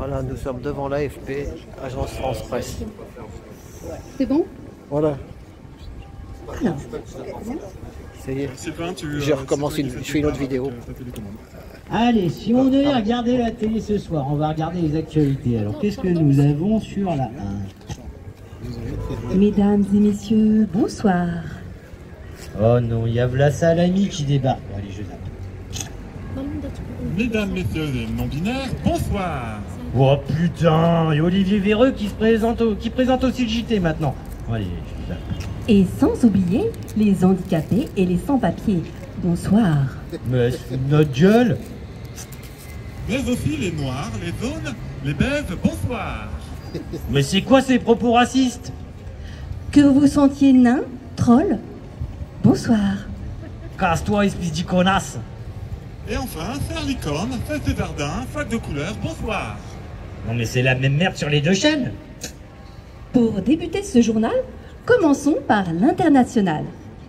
Voilà, nous sommes devant l'AFP, Agence France Presse. C'est bon? Voilà. Alors, Ça y est, je recommence je fais une autre vidéo. Allez, si on devait regarder la télé ce soir, on va regarder les actualités. Alors, qu'est-ce que nous avons sur la 1? mesdames et messieurs, bonsoir. Oh non, il y a Vla Salami qui débarque. Bon, allez, je zappe. Mesdames, messieurs et non-binaires, bonsoir. Oh putain, il y a Olivier Véreux qui présente aussi le JT maintenant. Bon, allez, je zappe. Et sans oublier les handicapés et les sans-papiers. Bonsoir. Mais c'est notre gueule. Mais aussi les noirs, les jaunes, les beiges, bonsoir. Mais c'est quoi ces propos racistes? Que vous vous sentiez nain, troll, bonsoir. Casse-toi, espèce d'iconasse. Et enfin, faire licorne, fête des jardins, fête de couleurs, bonsoir. Non mais c'est la même merde sur les deux chaînes. Pour débuter ce journal, commençons par l'international.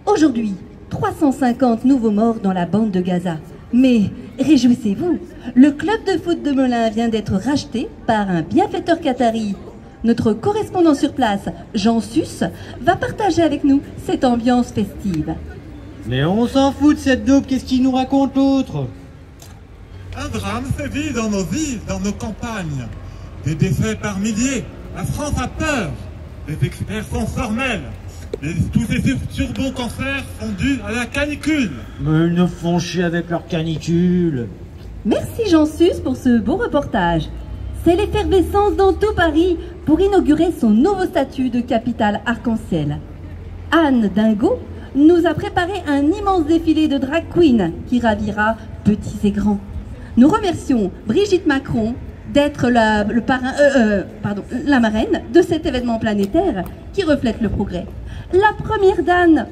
Aujourd'hui, 350 nouveaux morts dans la bande de Gaza. Mais réjouissez-vous, le club de foot de Melun vient d'être racheté par un bienfaiteur qatari. Notre correspondant sur place, Jean Sus, va partager avec nous cette ambiance festive. Mais on s'en fout de cette dope, qu'est-ce qu'il nous raconte l'autre? Un drame sévit dans nos villes, dans nos campagnes. Des décès par milliers. La France a peur. Les experts sont formels. Tous ces turbo-cancers sont dus à la canicule. Mais ils nous font chier avec leur canicule. Merci Jean Sus pour ce beau reportage. C'est l'effervescence dans tout Paris pour inaugurer son nouveau statut de capitale arc-en-ciel. Anne Dingo nous a préparé un immense défilé de drag queen qui ravira petits et grands. Nous remercions Brigitte Macron d'être la marraine de cet événement planétaire qui reflète le progrès. La première dame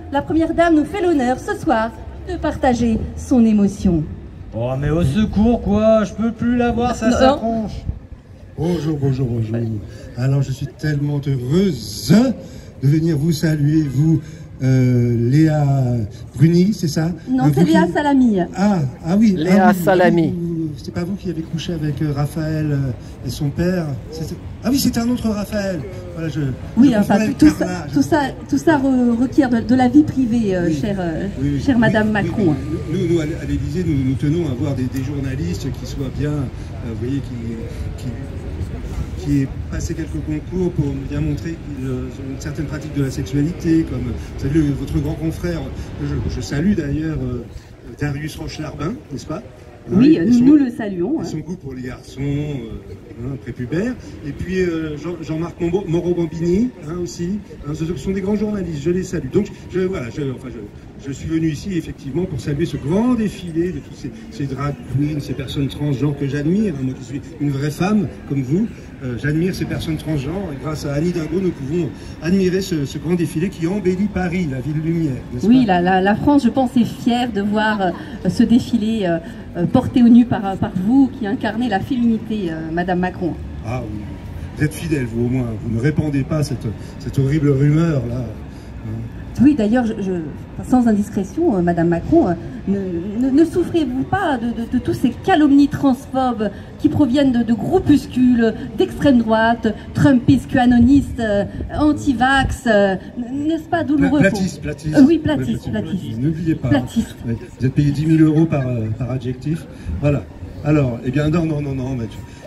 nous fait l'honneur ce soir de partager son émotion. Oh mais au secours quoi, je peux plus la voir, ça s'accroche. Bonjour, bonjour, bonjour. Alors je suis tellement heureuse de venir vous saluer, vous, Léa Bruni, c'est ça? Non, c'est Léa Salami. Ah oui. Léa Salami. C'est pas vous qui avez couché avec Raphaël et son père? Ah oui, c'était un autre Raphaël. Voilà, oui, enfin, tout ça requiert de la vie privée, oui, chère Madame Macron. Nous, à l'Élysée, nous tenons à voir des journalistes qui soient bien, vous voyez, qui aient passé quelques concours pour bien montrer qu'ils ont une certaine pratique de la sexualité, comme vous savez, votre grand confrère, je salue d'ailleurs Darius Roche-Larbin, n'est-ce pas? Oui, nous le saluons. Son goût pour les garçons prépubères. Et puis Jean-Marc Moreau-Bambini aussi. Ce sont des grands journalistes, je les salue. Donc je suis venu ici effectivement pour saluer ce grand défilé de tous ces drag queens, ces personnes transgenres que j'admire. Moi qui suis une vraie femme comme vous, j'admire ces personnes transgenres. Et grâce à Annie Dingo, nous pouvons admirer ce grand défilé qui embellit Paris, la ville lumière. Oui, la France, je pense, est fière de voir ce défilé porté au nu par vous qui incarnez la féminité, Madame Macron. Ah oui, vous êtes fidèle, vous au moins. Vous ne répandez pas cette horrible rumeur là. Oui, d'ailleurs, sans indiscrétion, Madame Macron, ne souffrez-vous pas de tous ces calomnies transphobes qui proviennent de groupuscules d'extrême droite, trumpistes, QAnonistes, anti-vax, n'est-ce pas douloureux? Platiste. Oui, platiste. N'oubliez pas. Platiste. Hein. Vous êtes payé 10 000 € par adjectif. Voilà. Alors, eh bien, non,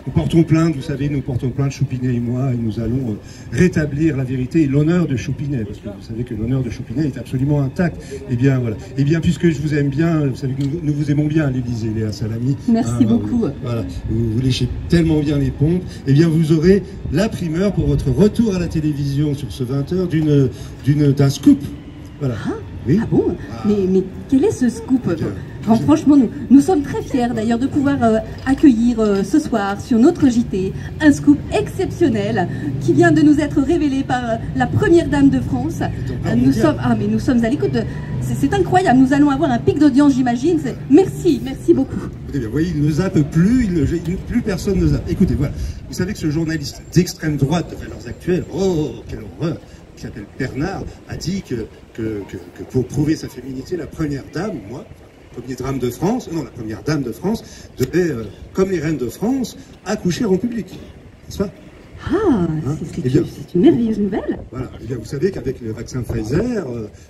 nous portons plainte, vous savez, nous portons plainte, Choupinet et moi, et nous allons rétablir la vérité et l'honneur de Choupinet, parce que vous savez que l'honneur de Choupinet est absolument intact. Eh bien, voilà. Eh bien, puisque je vous aime bien, vous savez que nous vous aimons bien à l'Élysée, Léa Salami. Merci beaucoup. Voilà. Vous léchez tellement bien les pompes. Eh bien, vous aurez la primeur pour votre retour à la télévision sur ce 20h d'un scoop. Voilà. Oui. Ah bon? Mais quel est ce scoop? Franchement, nous sommes très fiers d'ailleurs de pouvoir accueillir ce soir sur notre JT un scoop exceptionnel qui vient de nous être révélé par la première dame de France. Nous sommes à l'écoute. C'est incroyable, nous allons avoir un pic d'audience, j'imagine. Merci beaucoup. Écoutez bien, vous voyez, il ne zappe plus, plus personne ne zappe. Écoutez, voilà, vous savez que ce journaliste d'extrême droite de Valeurs Actuelles, oh, quelle horreur, qui s'appelle Bernard, a dit que pour prouver sa féminité, la première dame, moi, premier drame de France, non, la première dame de France, devait, comme les reines de France, accoucher en public. N'est-ce pas? Ah, c'est une merveilleuse nouvelle. Voilà. Eh bien, vous savez qu'avec le vaccin Pfizer,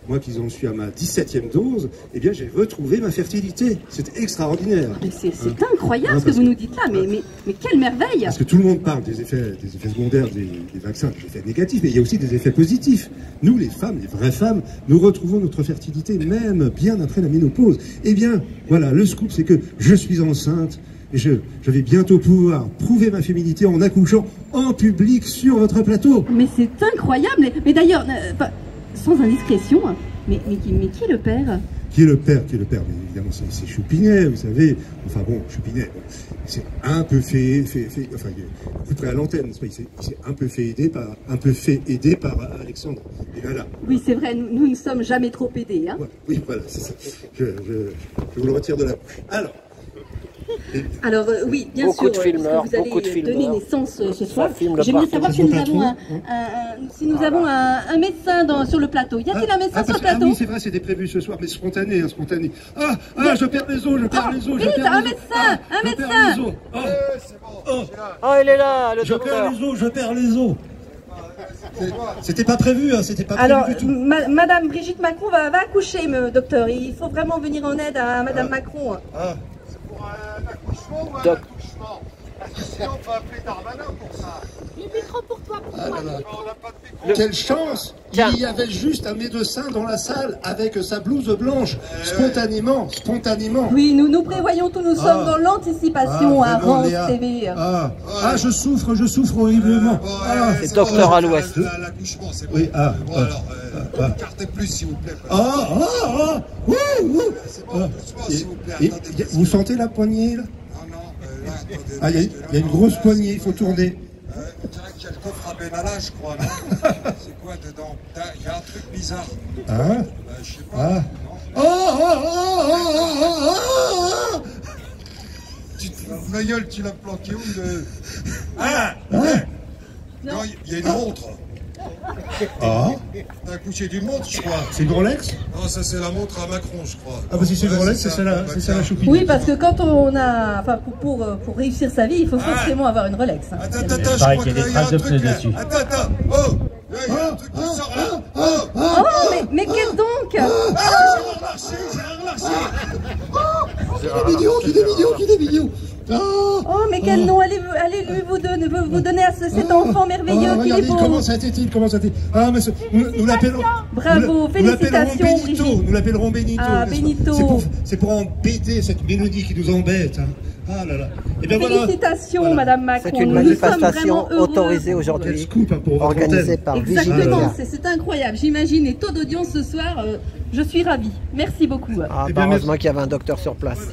moi qui en suis à ma 17e dose, eh bien, j'ai retrouvé ma fertilité. C'est extraordinaire. C'est incroyable ce que vous nous dites là, mais quelle merveille! Parce que tout le monde parle des effets secondaires des vaccins, des effets négatifs, mais il y a aussi des effets positifs. Nous, les femmes, les vraies femmes, nous retrouvons notre fertilité même bien après la ménopause. Eh bien, voilà, le scoop, c'est que je suis enceinte. Et je vais bientôt pouvoir prouver ma féminité en accouchant en public sur votre plateau. Mais c'est incroyable. Mais d'ailleurs, sans indiscrétion, mais qui est le père? Qui est le père? Mais évidemment, c'est Choupinet, vous savez. Enfin bon, Choupinet, c'est un peu fait, enfin, il est plus près à l'antenne, il s'est un peu fait aider par Alexandre. Et là. Oui, c'est vrai, nous ne sommes jamais trop aidés. Hein. Ouais, oui, voilà, c'est ça. Je vous le retire de la bouche. Alors oui, bien beaucoup sûr, de filmeurs, vous allez donner naissance ce soir. J'aimerais savoir si nous avons un médecin sur le plateau. Y a-t-il un médecin sur le plateau? Ah oui, c'est vrai, c'était prévu ce soir, mais spontané. Je perds les os, Vite, un médecin. Oh, il est là, le docteur. Je perds les os. C'était pas prévu, c'était pas prévu. Alors, du tout. Madame Brigitte Macron va accoucher, docteur. Il faut vraiment venir en aide à Madame Macron. Un accouchement ou un accouchement? Parce que sinon on peut appeler Darmanin pour ça. Le micro pour toi, On n'a pas de micro. Quelle chance! Il y avait juste un médecin dans la salle avec sa blouse blanche, spontanément. Oui, nous prévoyons tout, nous sommes dans l'anticipation à Rance TV. Je souffre horriblement. C'est docteur à l'ouest. L'accouchement, c'est bon. Oui, Bon alors, écartez plus s'il vous plaît. C'est bon, doucement s'il vous plaît. Vous sentez la poignée là? Non, là, il y a une grosse poignée, il faut tourner. On dirait qu'il y a le coffre à Benalla, je crois, non? C'est quoi dedans? Il y a un truc bizarre. Je sais pas. La gueule, tu l'as planqué où Non, il y a une montre. T'as accouché d'une montre, je crois. C'est une Rolex? Non, ça c'est la montre à Macron, je crois. Si c'est une Rolex, c'est ça la Choupinet. Oui, parce que quand on a, pour réussir sa vie, il faut forcément avoir une Rolex. Attends, je crois qu'il y a un truc là. Attends, il y a un truc qui sort là. Mais qu'est-ce donc? J'ai remarché. Qu'il est mignon. Oh, mais quel nom allez-lui vous donner à cet enfant merveilleux qu'il est beau. Comment ça t'est-il? Mais nous l'appellerons... Bravo, félicitations, Brigitte. Nous l'appellerons Benito. Benito. C'est pour embêter cette mélodie qui nous embête. Et bien félicitations, voilà. Madame Macron. C'est une manifestation autorisée aujourd'hui, organisée par Vigile. Exactement, c'est incroyable. J'imagine les taux d'audience ce soir. Je suis ravie. Merci beaucoup. Heureusement qu'il y avait un docteur sur place.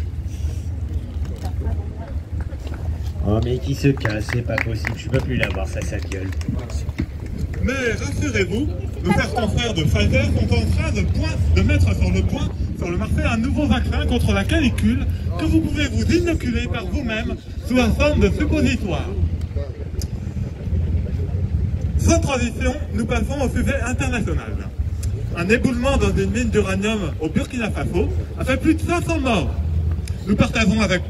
Oh mais qui se casse, c'est pas possible, je peux plus l'avoir, ça sa gueule. Mais rassurez-vous, nos pères confrères de Pfizer sont en train de mettre sur le marché un nouveau vaccin contre la canicule que vous pouvez vous inoculer par vous-même sous la forme de suppositoire. Sans transition, nous passons au sujet international. Un éboulement dans une mine d'uranium au Burkina Faso a fait plus de 500 morts. Nous partageons avec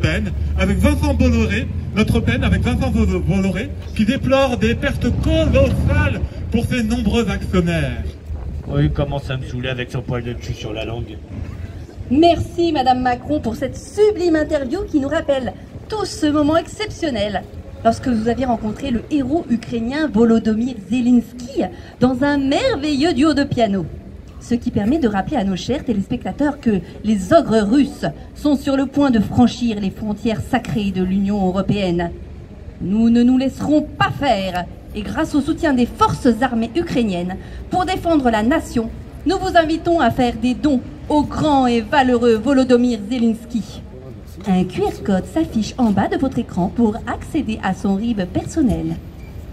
Vincent Bolloré, notre peine avec Vincent Bolloré, qui déplore des pertes colossales pour ses nombreux actionnaires. Oui, il commence à me saouler avec son poil de cul sur la langue. Merci Madame Macron pour cette sublime interview qui nous rappelle tout ce moment exceptionnel lorsque vous aviez rencontré le héros ukrainien Volodymyr Zelensky dans un merveilleux duo de piano. Ce qui permet de rappeler à nos chers téléspectateurs que les ogres russes sont sur le point de franchir les frontières sacrées de l'Union européenne. Nous ne nous laisserons pas faire et grâce au soutien des forces armées ukrainiennes pour défendre la nation, nous vous invitons à faire des dons au grand et valeureux Volodymyr Zelensky. Un QR code s'affiche en bas de votre écran pour accéder à son RIB personnel.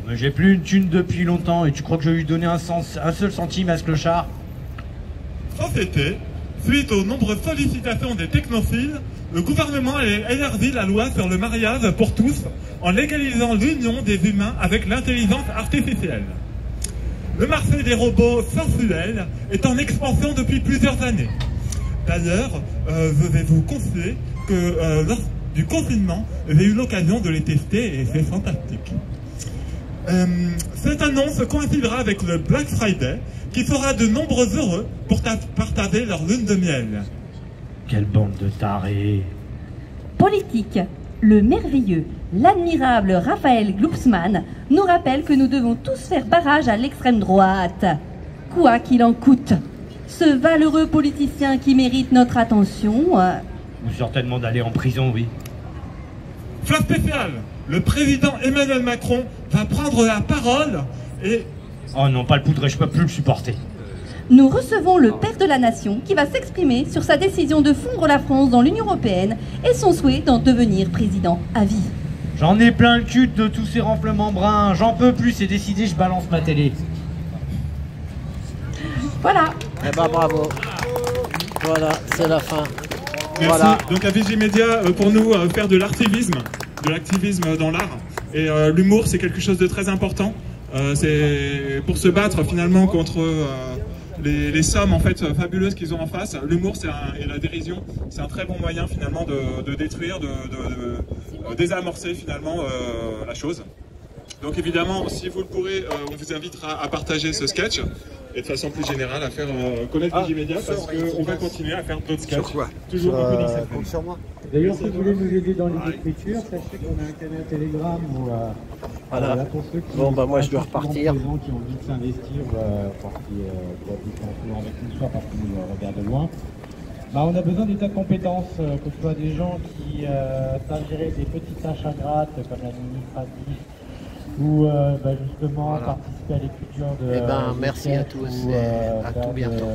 Mais j'ai plus une thune depuis longtemps et tu crois que je vais lui donner un seul centime à ce clochard? Cet été, suite aux nombreuses sollicitations des technophiles, le gouvernement a élargi la loi sur le mariage pour tous en légalisant l'union des humains avec l'intelligence artificielle. Le marché des robots sensuels est en expansion depuis plusieurs années. D'ailleurs, je vais vous confier que lors du confinement, j'ai eu l'occasion de les tester et c'est fantastique. Cette annonce coïncidera avec le Black Friday qui fera de nombreux heureux pour partager leur lune de miel. Quelle bande de tarés! Politique. Le merveilleux, l'admirable Raphaël Glucksmann nous rappelle que nous devons tous faire barrage à l'extrême droite, quoi qu'il en coûte. Ce valeureux politicien qui mérite notre attention... Ou certainement d'aller en prison, oui. Flash spécial, le président Emmanuel Macron va prendre la parole et... Oh non, pas le poudre, je peux plus le supporter. Nous recevons le père de la nation qui va s'exprimer sur sa décision de fondre la France dans l'Union européenne et son souhait d'en devenir président à vie. J'en ai plein le cul de tous ces renflements bruns, j'en peux plus, c'est décidé, je balance ma télé. Voilà. Eh ben bravo. Voilà, c'est la fin. Merci. Voilà. Donc à Vigimedia, pour nous, faire de l'activisme dans l'art. Et l'humour, c'est quelque chose de très important. C'est pour se battre finalement contre les sommes en fait fabuleuses qu'ils ont en face. L'humour et la dérision, c'est un très bon moyen finalement de détruire, de désamorcer finalement la chose. Donc évidemment, si vous le pourrez, on vous invitera à partager ce sketch et de façon plus générale à faire connaître Vigimedia parce qu'on va continuer à faire d'autres sketchs. Sur quoi? Toujours un peu dans cette compte sur moi. D'ailleurs, si vous voulez nous aider dans les écritures, sachez qu'on a un canal Telegram où, Voilà. pour ceux qui Bon, bah moi je dois repartir. Qui ont envie de s'investir, parce qu'ils sont avec nous, soit parce qu'ils nous regardent de loin. Bah, on a besoin des tas de compétences, que ce soit des gens qui savent gérer des petites tâches ingrates comme l'administratif, ou justement voilà. participer à l'écriture de... Eh ben merci à tous et à tout bientôt.